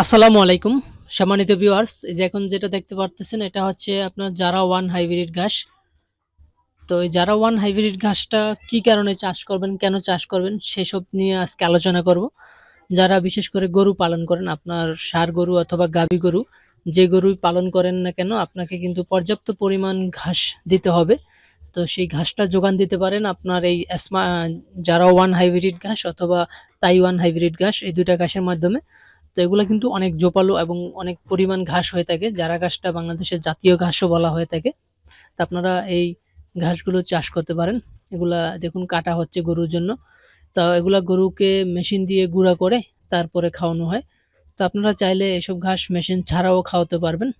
আসসালামু আলাইকুম সম্মানিত ভিউয়ার্স, এই যে এখন যেটা দেখতে পারতেছেন এটা হচ্ছে আপনার জারা ওয়ান হাইব্রিড ঘাস। তো এই জারা ওয়ান হাইব্রিড ঘাসটা কি কারণে চাষ করবেন, কেন চাষ করবেন সেসব নিয়ে আজকে আলোচনা করব। যারা বিশেষ করে গরু পালন করেন, আপনার ষাঁড় গরু অথবা গাভী গরু, যে গরুই পালন করেন না কেন আপনাকে কিন্তু পর্যাপ্ত পরিমাণ ঘাস দিতে হবে। তো সেই ঘাসটা যোগান দিতে পারেন আপনার এই জারা ওয়ান হাইব্রিড ঘাস অথবা তাইওয়ান হাইব্রিড ঘাস, এই দুইটা ঘাসের মাধ্যমে। তো এগুলা কিন্তু অনেক জোপালো এবং অনেক পরিমাণ ঘাস হয়ে থাকে, যারা ঘাসটা বাংলাদেশের জাতীয় ঘাসও বলা হয়ে থাকে। তো আপনারা এই ঘাসগুলো চাষ করতে পারেন। এগুলা দেখুন কাটা হচ্ছে গরুর জন্য। তো এগুলা গরুকে মেশিন দিয়ে গুঁড়া করে তারপরে খাওয়ানো হয়। তো আপনারা চাইলে এসব ঘাস মেশিন ছাড়াও খাওয়াতে পারবেন।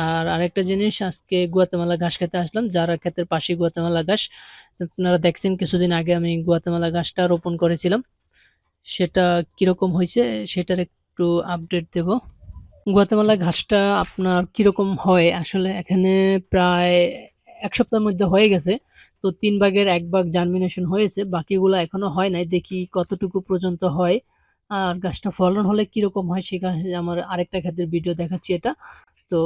আর আরেকটা জিনিস, আজকে গুয়াতেমালা ঘাস খেতে আসলাম, যারা ক্ষেতের পাশে গুয়াতেমালা ঘাস। আপনারা দেখছেন কিছুদিন আগে আমি গুয়াতেমালা ঘাসটা রোপণ করেছিলাম, সেটা কিরকম হয়েছে সেটার একটু আপডেট দেব। গুয়াতেমালা ঘাসটা আপনার কিরকম হয়, আসলে এখানে প্রায় ১ সপ্তাহের মধ্যে হয়ে গেছে। তো ৩ ভাগের ১ ভাগ জার্মিনেশন হয়েছে, বাকিগুলা এখনো হয় নাই। দেখি কতটুকু পর্যন্ত হয়। আর গাছটা ফলন হলে কিরকম হয় আমার আরেকটা ক্ষেতের ভিডিও দেখাচ্ছি এটা। তো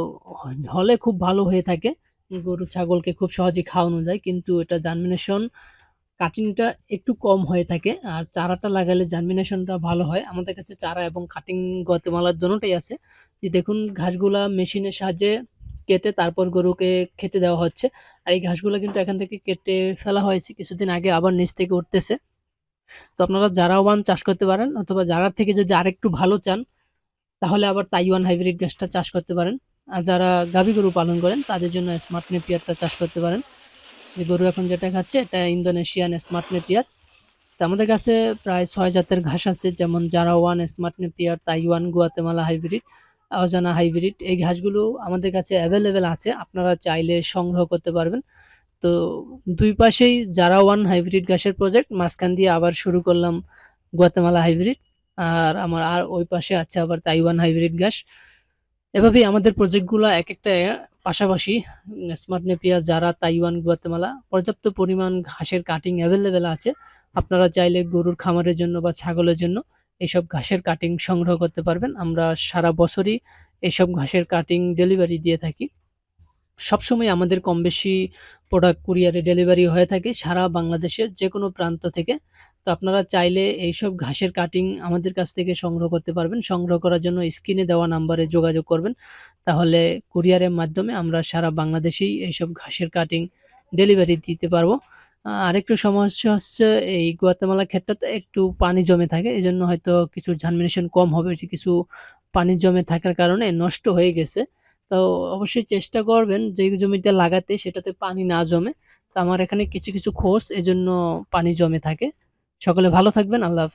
হলে খুব ভালো হয়ে থাকে। গরু ছাগলকে খুব সহজে খাওয়ানো যায়। কিন্তু এটা জার্মিনেশন কাটিংটা একটু কম হয়ে থাকে। আর চারাটা লাগালে জার্মিনেশনটা ভালো হয়। আমাদের কাছে চারা এবং কাটিং গতমালার দোনোটাই আছে। যে দেখুন ঘাসগুলা মেশিনের সাহায্যে কেটে তারপর গরুকে খেতে দেওয়া হচ্ছে। আর এই ঘাসগুলা কিন্তু এখান থেকে কেটে ফেলা হয়েছে কিছুদিন আগে, আবার নিচ থেকে উঠতেছে। তো আপনারা জারা 1 চাষ করতে পারেন, অথবা জারার থেকে যদি আরেকটু ভালো চান তাহলে আবার তাইওয়ান হাইব্রিড ঘাসটা চাষ করতে পারেন। আর যারা গাভী গরু পালন করেন তাদের জন্য স্মার্ট নেপিয়ারটা চাষ করতে পারেন। যে গরু এখন যেটা খাচ্ছে এটা ইন্দোনেশিয়ান স্মার্ট নেপিয়ার। তো আমাদের কাছে প্রায় ৬ জাতের ঘাস আছে, যেমন জারা 1, smart Napier, Taiwan, Guatemala hybrid, অজানা হাইব্রিড। এই ঘাসগুলো আমাদের কাছে অ্যাভেলেবেল আছে, আপনারা চাইলে সংগ্রহ করতে পারবেন। তো দুই পাশেই জারা 1 হাইব্রিড ঘাসের প্রজেক্ট, মাঝখান দিয়ে আবার শুরু করলাম গুয়াতেমালা হাইব্রিড। আর ওই পাশে আছে আবার তাইওয়ান হাইব্রিড ঘাস। এভাবেই আমাদের প্রজেক্টগুলো একেকটা পাশাপাশি। স্মার্ট নেপিয়ার, জারা, তাইওয়ান, গুয়াতেমালা পর্যাপ্ত পরিমাণ ঘাসের কাটিং অ্যাভেলেবেল আছে। আপনারা চাইলে গরুর খামারের জন্য বা ছাগলের জন্য এইসব ঘাসের কাটিং সংগ্রহ করতে পারবেন। আমরা সারা বছরই এইসব ঘাসের কাটিং ডেলিভারি দিয়ে থাকি। সবসময় আমাদের কমবেশি প্রোডাক্ট কুরিয়ারে ডেলিভারি হয়ে থাকে সারা বাংলাদেশের যেকোনো প্রান্ত থেকে। তো আপনারা চাইলে এইসব ঘাসের কাটিং আমাদের কাছ থেকে সংগ্রহ করতে পারবেন। সংগ্রহ করার জন্য স্ক্রিনে দেওয়া নাম্বারে যোগাযোগ করবেন। তাহলে কুরিয়ারের মাধ্যমে আমরা সারা বাংলাদেশেই এইসব ঘাসের কাটিং ডেলিভারি দিতে পারবো। আরেকটু সমস্যা হচ্ছে, এই গুয়াতেমালা ক্ষেতটাতে একটু পানি জমে থাকে। এজন্য হয়তো কিছু জার্মিনেশন কম হবে, যে কিছু পানি জমে থাকার কারণে নষ্ট হয়ে গেছে। তো অবশ্যই চেষ্টা করবেন যে জমিতে লাগাতে সেটাতে পানি না জমে। তো আমার এখানে কিছু খোস এজন্য পানি জমে থাকে। সকলে ভালো থাকবেন। আল্লাহ হাফেজ।